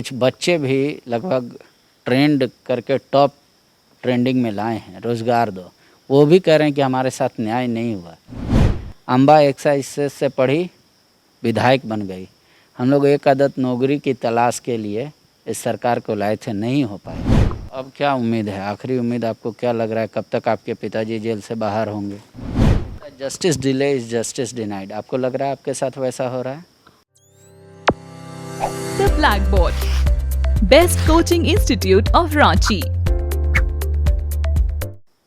कुछ बच्चे भी लगभग ट्रेंड करके टॉप ट्रेंडिंग में लाए हैं, रोज़गार दो। वो भी कह रहे हैं कि हमारे साथ न्याय नहीं हुआ। अम्बा एक्साइज से पढ़ी, विधायक बन गई। हम लोग एक आदत नौकरी की तलाश के लिए इस सरकार को लाए थे, नहीं हो पाए। अब क्या उम्मीद है, आखिरी उम्मीद आपको क्या लग रहा है, कब तक आपके पिताजी जेल से बाहर होंगे? Justice delay is justice denied. आपको लग रहा है आपके साथ वैसा हो रहा है? The Blackboard, Best Coaching Institute of Ranchi.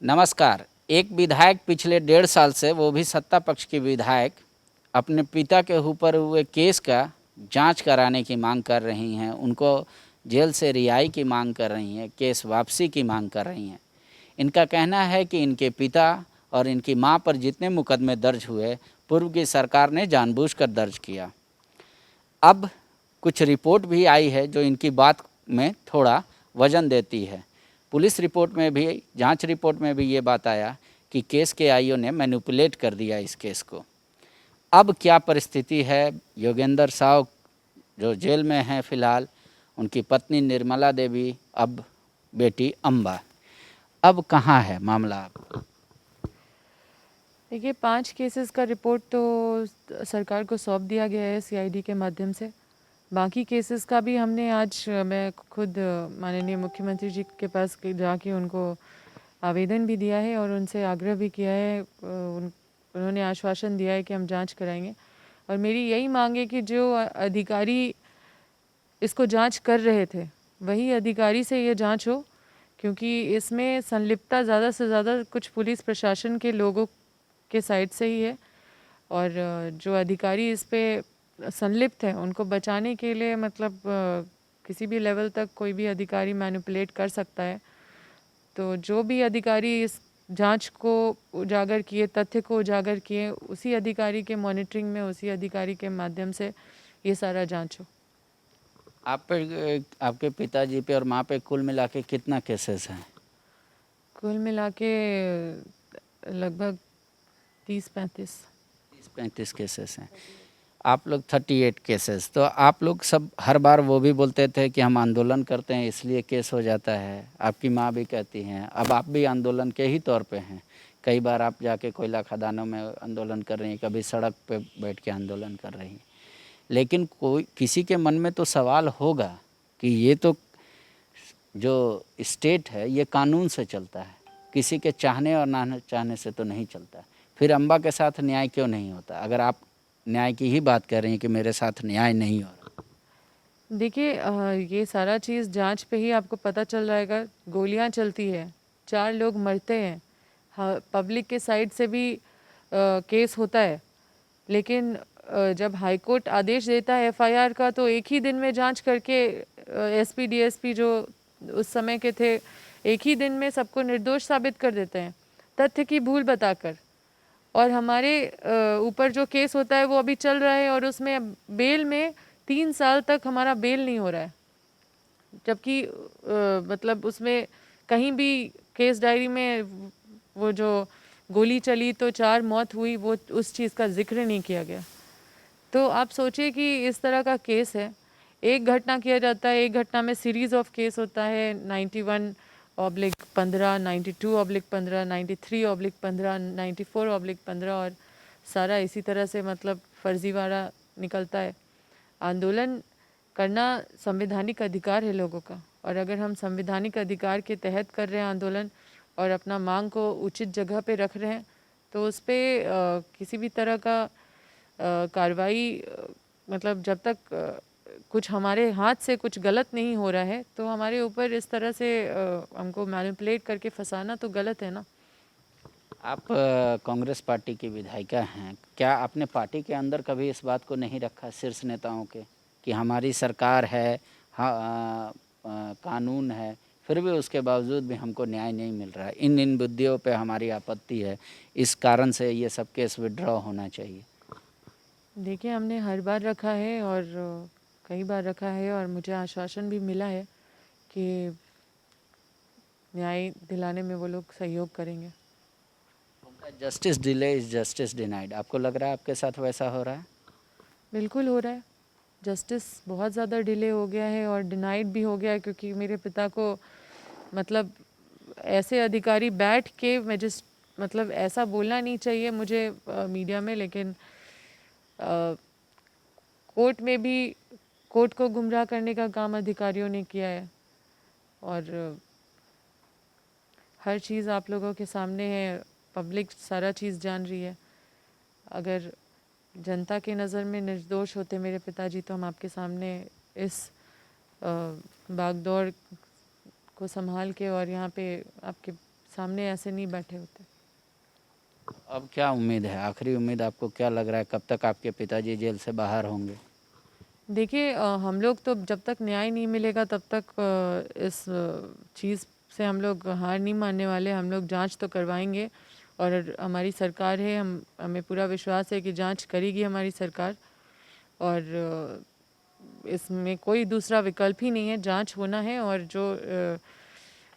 नमस्कार। एक विधायक पिछले 1.5 साल से, वो भी सत्ता पक्ष की विधायक, अपने पिता के ऊपर हुए केस का जांच कराने की मांग कर रही हैं। उनको जेल से रिहाई की मांग कर रही हैं, केस वापसी की मांग कर रही हैं। इनका कहना है कि इनके पिता और इनकी मां पर जितने मुकदमे दर्ज हुए, पूर्व की सरकार ने जानबूझकर दर्ज किया। अब कुछ रिपोर्ट भी आई है जो इनकी बात में थोड़ा वजन देती है। पुलिस रिपोर्ट में भी, जांच रिपोर्ट में भी ये बात आया कि केस के आईओ ने मैनिपुलेट कर दिया इस केस को। अब क्या परिस्थिति है, योगेंद्र साव जो जेल में हैं फ़िलहाल, उनकी पत्नी निर्मला देवी, अब बेटी अम्बा, अब कहाँ है मामला? अब देखिए 5 केसेस का रिपोर्ट तो सरकार को सौंप दिया गया है सीआईडी के माध्यम से। बाकी केसेस का भी हमने आज मैं खुद माननीय मुख्यमंत्री जी के पास जाके उनको आवेदन भी दिया है और उनसे आग्रह भी किया है। उन्होंने आश्वासन दिया है कि हम जांच कराएंगे और मेरी यही मांग है कि जो अधिकारी इसको जांच कर रहे थे वही अधिकारी से ये जांच हो, क्योंकि इसमें संलिप्तता ज़्यादा से ज़्यादा कुछ पुलिस प्रशासन के लोगों के साइड से ही है और जो अधिकारी इस पे संलिप्त है उनको बचाने के लिए मतलब किसी भी लेवल तक कोई भी अधिकारी मैनिपुलेट कर सकता है। तो जो भी अधिकारी इस जांच को उजागर किए, तथ्य को उजागर किए, उसी अधिकारी के मॉनिटरिंग में, उसी अधिकारी के माध्यम से ये सारा जांच हो। आप पे, आपके पिताजी पे और माँ पे कुल मिला के कितना केसेस हैं? कुल मिला के लगभग 30-35 35 केसेस हैं। आप लोग 38 केसेस। तो आप लोग सब हर बार वो भी बोलते थे कि हम आंदोलन करते हैं इसलिए केस हो जाता है। आपकी माँ भी कहती हैं, अब आप भी आंदोलन के ही तौर पे हैं। कई बार आप जाके कोयला खदानों में आंदोलन कर रही हैं, कभी सड़क पे बैठ के आंदोलन कर रही हैं। लेकिन कोई किसी के मन में तो सवाल होगा कि ये तो जो स्टेट है ये कानून से चलता है, किसी के चाहने और ना चाहने से तो नहीं चलता। फिर अम्बा के साथ न्याय क्यों नहीं होता? अगर आप न्याय की ही बात कर रही हैं कि मेरे साथ न्याय नहीं हो रहा। देखिए ये सारा चीज़ जांच पे ही आपको पता चल जाएगा। गोलियां चलती है, 4 लोग मरते हैं, हाँ, पब्लिक के साइड से भी केस होता है। लेकिन जब हाई कोर्ट आदेश देता है एफआईआर का तो एक ही दिन में जांच करके एसपी डीएसपी जो उस समय के थे एक ही दिन में सबको निर्दोष साबित कर देते हैं तथ्य की भूल बताकर। और हमारे ऊपर जो केस होता है वो अभी चल रहा है और उसमें बेल में 3 साल तक हमारा बेल नहीं हो रहा है, जबकि मतलब उसमें कहीं भी केस डायरी में वो जो गोली चली तो 4 मौत हुई, वो उस चीज़ का जिक्र नहीं किया गया। तो आप सोचिए कि इस तरह का केस है, एक घटना किया जाता है, एक घटना में सीरीज़ ऑफ केस होता है, 91/15, 92/15, 93/15, 94/15 और सारा इसी तरह से मतलब फर्जीवाड़ा निकलता है। आंदोलन करना संवैधानिक अधिकार है लोगों का, और अगर हम संवैधानिक अधिकार के तहत कर रहे हैं आंदोलन और अपना मांग को उचित जगह पे रख रहे हैं तो उस पर किसी भी तरह का कार्रवाई मतलब जब तक कुछ हमारे हाथ से कुछ गलत नहीं हो रहा है तो हमारे ऊपर इस तरह से हमको मैनिपुलेट करके फंसाना तो गलत है ना। आप कांग्रेस पार्टी की विधायिका हैं, क्या आपने पार्टी के अंदर कभी इस बात को नहीं रखा शीर्ष नेताओं के कि हमारी सरकार है, हाँ, कानून है, फिर भी उसके बावजूद भी हमको न्याय नहीं मिल रहा है, इन मुद्दों पे हमारी आपत्ति है, इस कारण से ये सब केस विड्रॉ होना चाहिए? देखिए हमने हर बार रखा है और कई बार रखा है और मुझे आश्वासन भी मिला है कि न्याय दिलाने में वो लोग सहयोग करेंगे। Justice delay is justice denied. आपको लग रहा है आपके साथ वैसा हो रहा है? बिल्कुल हो रहा है। जस्टिस बहुत ज़्यादा डिले हो गया है और डिनाइड भी हो गया है, क्योंकि मेरे पिता को मतलब ऐसे अधिकारी बैठ के मतलब ऐसा बोलना नहीं चाहिए मुझे मीडिया में, लेकिन कोर्ट में भी कोर्ट को गुमराह करने का काम अधिकारियों ने किया है। और हर चीज़ आप लोगों के सामने है, पब्लिक सारा चीज़ जान रही है। अगर जनता के नज़र में निर्दोष होते मेरे पिताजी तो हम आपके सामने इस बागडोर को संभाल के और यहाँ पे आपके सामने ऐसे नहीं बैठे होते। अब क्या उम्मीद है, आखिरी उम्मीद आपको क्या लग रहा है, कब तक आपके पिताजी जेल से बाहर होंगे? देखिए हम लोग तो जब तक न्याय नहीं मिलेगा तब तक इस चीज़ से हम लोग हार नहीं मानने वाले। हम लोग जांच तो करवाएंगे और हमारी सरकार है, हमें पूरा विश्वास है कि जांच करेगी हमारी सरकार, और इसमें कोई दूसरा विकल्प ही नहीं है, जांच होना है। और जो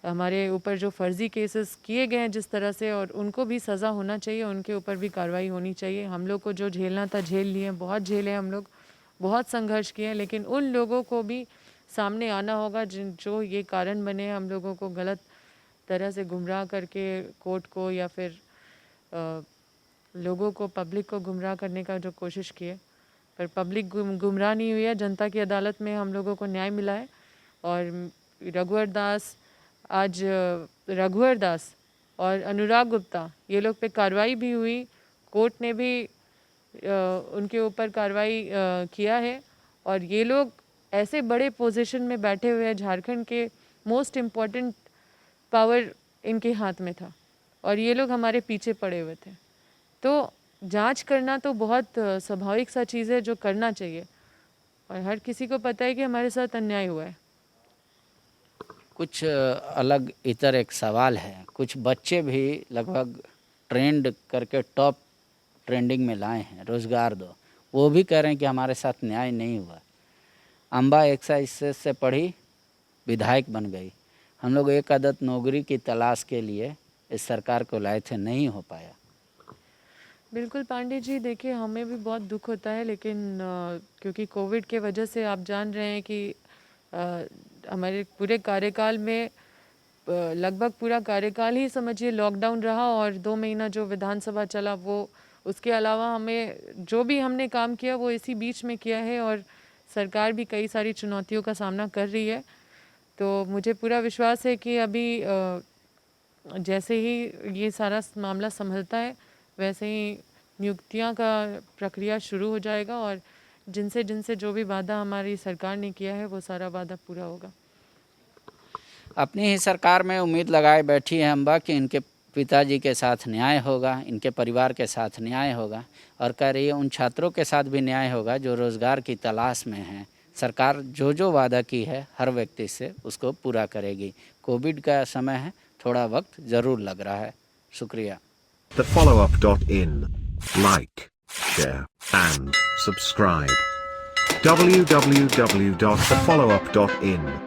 हमारे ऊपर जो फर्जी केसेस किए गए हैं जिस तरह से, और उनको भी सज़ा होना चाहिए, उनके ऊपर भी कार्रवाई होनी चाहिए। हम लोग को जो झेलना था झेल लिए, बहुत झेले हम लोग, बहुत संघर्ष किए हैं, लेकिन उन लोगों को भी सामने आना होगा जो ये कारण बने हम लोगों को गलत तरह से गुमराह करके कोर्ट को या फिर लोगों को, पब्लिक को गुमराह करने का जो कोशिश किए, पर पब्लिक गुमराह नहीं हुई है। जनता की अदालत में हम लोगों को न्याय मिला है। और रघुवर दास और अनुराग गुप्ता ये लोग पे कार्रवाई भी हुई, कोर्ट ने भी उनके ऊपर कार्रवाई किया है। और ये लोग ऐसे बड़े पोजीशन में बैठे हुए हैं, झारखंड के मोस्ट इम्पॉर्टेंट पावर इनके हाथ में था और ये लोग हमारे पीछे पड़े हुए थे। तो जांच करना तो बहुत स्वाभाविक सा चीज़ है जो करना चाहिए, और हर किसी को पता है कि हमारे साथ अन्याय हुआ है। कुछ अलग इतर एक सवाल है, कुछ बच्चे भी लगभग ट्रेंड करके टॉप ट्रेंडिंग में लाए हैं, रोज़गार दो, वो भी कह रहे हैं कि हमारे साथ न्याय नहीं हुआ। अम्बा एक्साइज से पढ़ी, विधायक बन गई। हम लोग एक आदत नौकरी की तलाश के लिए इस सरकार को लाए थे, नहीं हो पाया। बिल्कुल पांडे जी, देखिए हमें भी बहुत दुख होता है, लेकिन क्योंकि कोविड के वजह से आप जान रहे हैं कि हमारे पूरे कार्यकाल में लगभग पूरा कार्यकाल ही समझिए लॉकडाउन रहा, और 2 महीना जो विधानसभा चला वो, उसके अलावा हमें जो भी हमने काम किया वो इसी बीच में किया है, और सरकार भी कई सारी चुनौतियों का सामना कर रही है। तो मुझे पूरा विश्वास है कि अभी जैसे ही ये सारा मामला संभलता है वैसे ही नियुक्तियां का प्रक्रिया शुरू हो जाएगा, और जिनसे जिनसे जो भी वादा हमारी सरकार ने किया है वो सारा वादा पूरा होगा। अपनी ही सरकार में उम्मीद लगाए बैठी है अम्बा कि इनके पिताजी के साथ न्याय होगा, इनके परिवार के साथ न्याय होगा, और कह रही है उन छात्रों के साथ भी न्याय होगा जो रोज़गार की तलाश में हैं। सरकार जो जो वादा की है हर व्यक्ति से उसको पूरा करेगी। कोविड का समय है, थोड़ा वक्त ज़रूर लग रहा है। शुक्रिया। TheFollowUp.in. Like, share, and subscribe. www.thefollowup.in